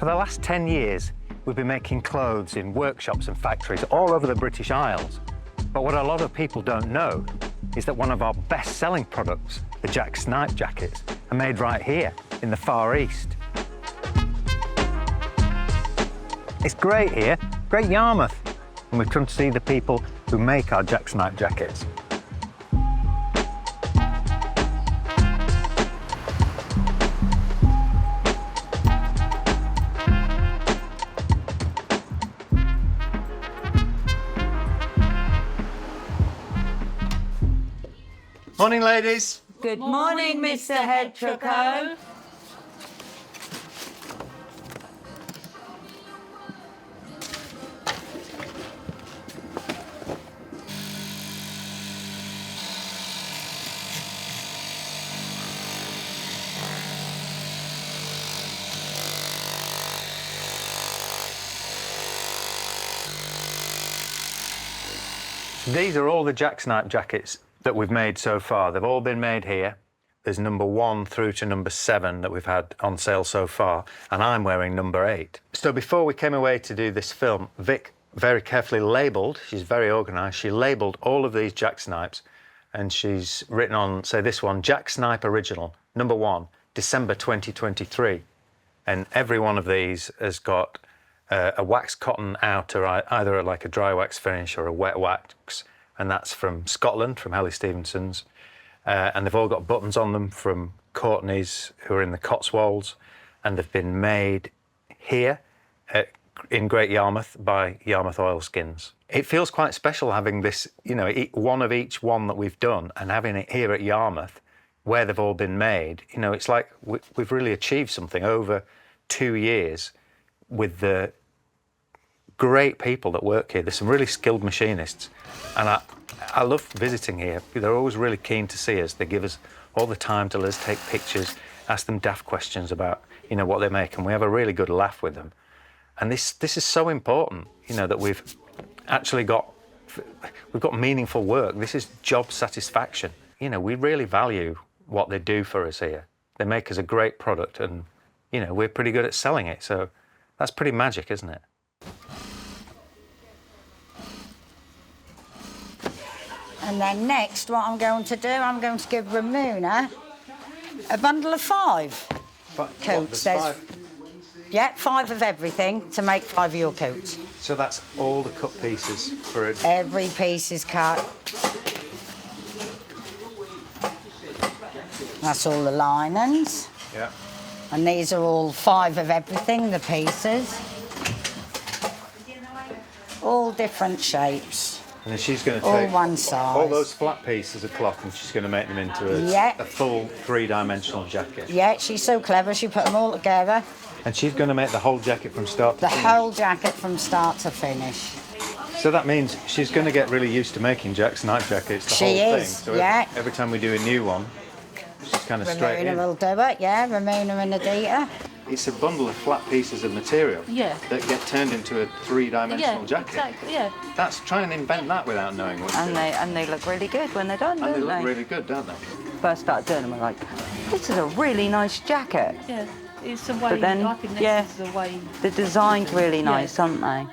For the last 10 years, we've been making clothes in workshops and factories all over the British Isles. But what a lot of people don't know is that one of our best-selling products, the Jacksnipe jackets, are made right here in the Far East. It's great here, great Yarmouth, and we've come to see the people who make our Jacksnipe jackets. Morning, ladies. Good morning, Mr. Hebtroco. These are all the Jacksnipe jackets that we've made so far. They've all been made here. There's number 1 through to number 7 that we've had on sale so far, and I'm wearing number 8. So before we came away to do this film, Vic very carefully labelled, she's very organised, she labelled all of these Jacksnipes, and she's written on, say this one, Jacksnipe Original, number 1, December 2023. And every one of these has got a waxed cotton outer, either like a dry wax finish or a wet wax, and that's from Scotland, from Helly Stevenson's. And they've all got buttons on them from Courtney's, who are in the Cotswolds, and they've been made here in Great Yarmouth by Yarmouth Oilskins. It feels quite special having this, you know, one of each one that we've done and having it here at Yarmouth, where they've all been made. You know, it's like we've really achieved something over 2 years with the great people that work here. There's some really skilled machinists, and I love visiting here. They're always really keen to see us. They give us all the time to let us take pictures, ask them daft questions about, you know, what they make, and we have a really good laugh with them. And this is so important, you know, that we've got meaningful work. This is job satisfaction. You know, we really value what they do for us here. They make us a great product, and, you know, we're pretty good at selling it. So that's pretty magic, isn't it? And then next, what I'm going to do, I'm going to give Ramona a bundle of 5 coats. There's 5 of everything to make 5 of your coats. So that's all the cut pieces for it? Every piece is cut. That's all the linings. Yeah. And these are all 5 of everything, the pieces. All different shapes. And then she's going to all take one size. All those flat pieces of cloth, and she's going to make them into a full 3-dimensional jacket. Yeah, she's so clever, she put them all together. And she's going to make the whole jacket from start to finish? The whole jacket from start to finish. So that means she's going to get really used to making Jacksnipe jackets, the whole thing. So yeah. Every time we do a new one, she's kind of straight in. Ramona will do it, yeah, Ramona and Adita. It's a bundle of flat pieces of material that get turned into a 3-dimensional jacket. Exactly, yeah. That's trying to invent that without knowing what to do. And they look really good when they're done, and don't they? Look really good, don't they? First started doing them, we're like, this is a really nice jacket. Yeah, it's the way, But then, I think this is the way. The design's really nice, aren't they?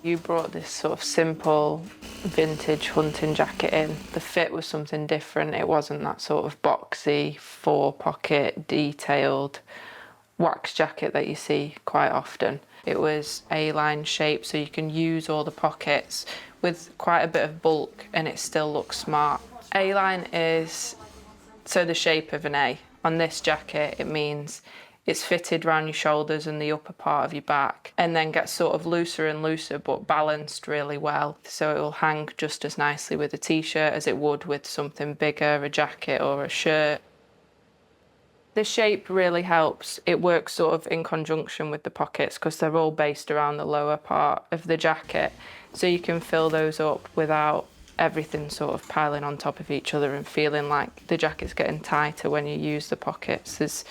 You brought this sort of simple vintage hunting jacket in. The fit was something different. It wasn't that sort of boxy, 4-pocket, detailed wax jacket that you see quite often. It was A-line shape, so you can use all the pockets with quite a bit of bulk and it still looks smart. A-line is the shape of an A. On this jacket, it means it's fitted around your shoulders and the upper part of your back, and then gets sort of looser and looser but balanced really well. So it will hang just as nicely with a t-shirt as it would with something bigger, a jacket or a shirt. The shape really helps. It works sort of in conjunction with the pockets because they're all based around the lower part of the jacket. So you can fill those up without everything sort of piling on top of each other and feeling like the jacket's getting tighter when you use the pockets. There's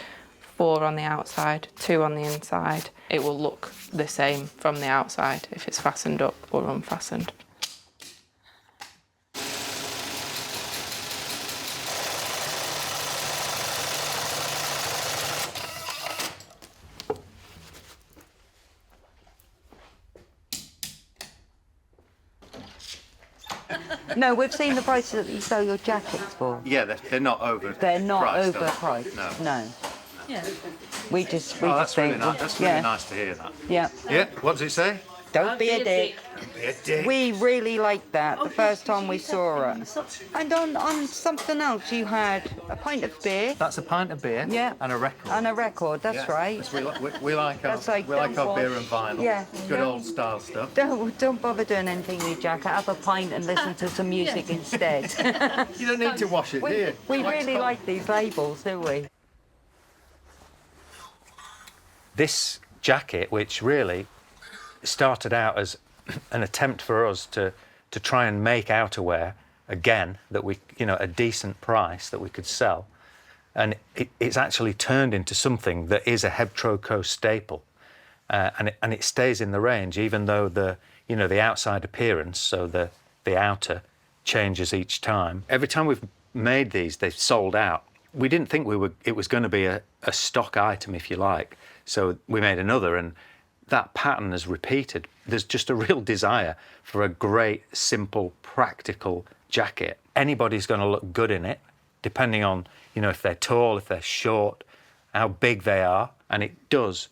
4 on the outside, 2 on the inside. It will look the same from the outside if it's fastened up or unfastened. No, we've seen the prices that you sell your jackets for. Yeah, they're not over. They're not priced, are they? overpriced. No. Yeah. We just Oh, that's really think, nice. That's really nice to hear that. Yeah. Yeah. What does it say? Don't be a dick. Be a dick. We really liked that the first time we saw it. And on something else, you had a pint of beer. That's a pint of beer. Yeah. And a record. And a record, that's Yeah. right. We like our That's like- we like our beer and vinyl. Yeah. Good old style stuff. Don't bother doing anything with your jacket. Have a pint and listen to some music instead. You don't need to wash it, do you? We really like these labels, do we? This jacket, which really started out as an attempt for us to try and make outerwear again that we, a decent price that we could sell, and it's actually turned into something that is a Hebtroco staple, and it stays in the range even though the outside appearance, so the outer, changes each time. Every time we've made these, they've sold out. We didn't think it was going to be a stock item, if you like. So we made another, and that pattern has repeated. There's just a real desire for a great, simple, practical jacket. Anybody's going to look good in it, depending on, if they're tall, if they're short, how big they are. And it does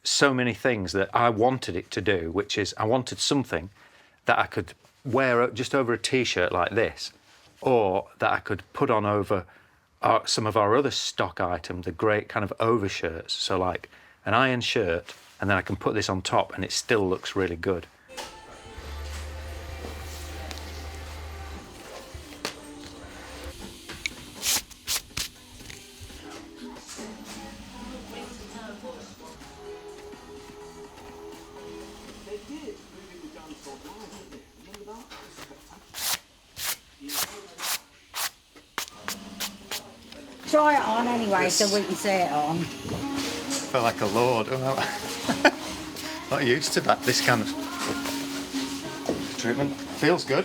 so many things that I wanted it to do, which is I wanted something that I could wear just over a T-shirt like this, or that I could put on over some of our other stock items, the great kind of overshirts. So like an iron shirt, and then I can put this on top and it still looks really good. Try it on anyway so we can see it on. I feel like a lord. Not used to that. This kind of treatment feels good.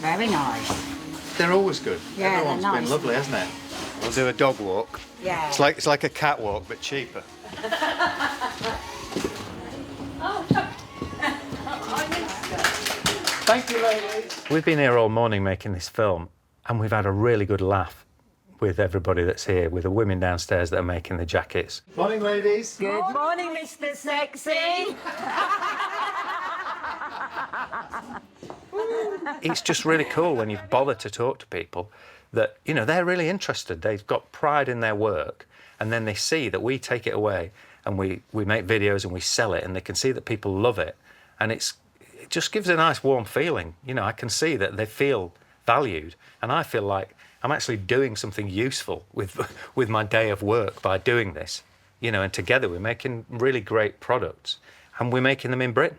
Very nice. They're always good. Yeah, Everyone's they're been nice. lovely, hasn't it? We'll do a dog walk. Yeah. It's like a catwalk but cheaper. Thank you, ladies. We've been here all morning making this film, and we've had a really good laugh with everybody that's here, with the women downstairs that are making the jackets. Morning, ladies. Good morning, Mr. Sexy. It's just really cool when you bother to talk to people that, they're really interested. They've got pride in their work, and then they see that we take it away and we make videos and we sell it, and they can see that people love it, and it just gives a nice warm feeling. I can see that they feel valued, and I feel like I'm actually doing something useful with my day of work by doing this, and together we're making really great products, and we're making them in Britain.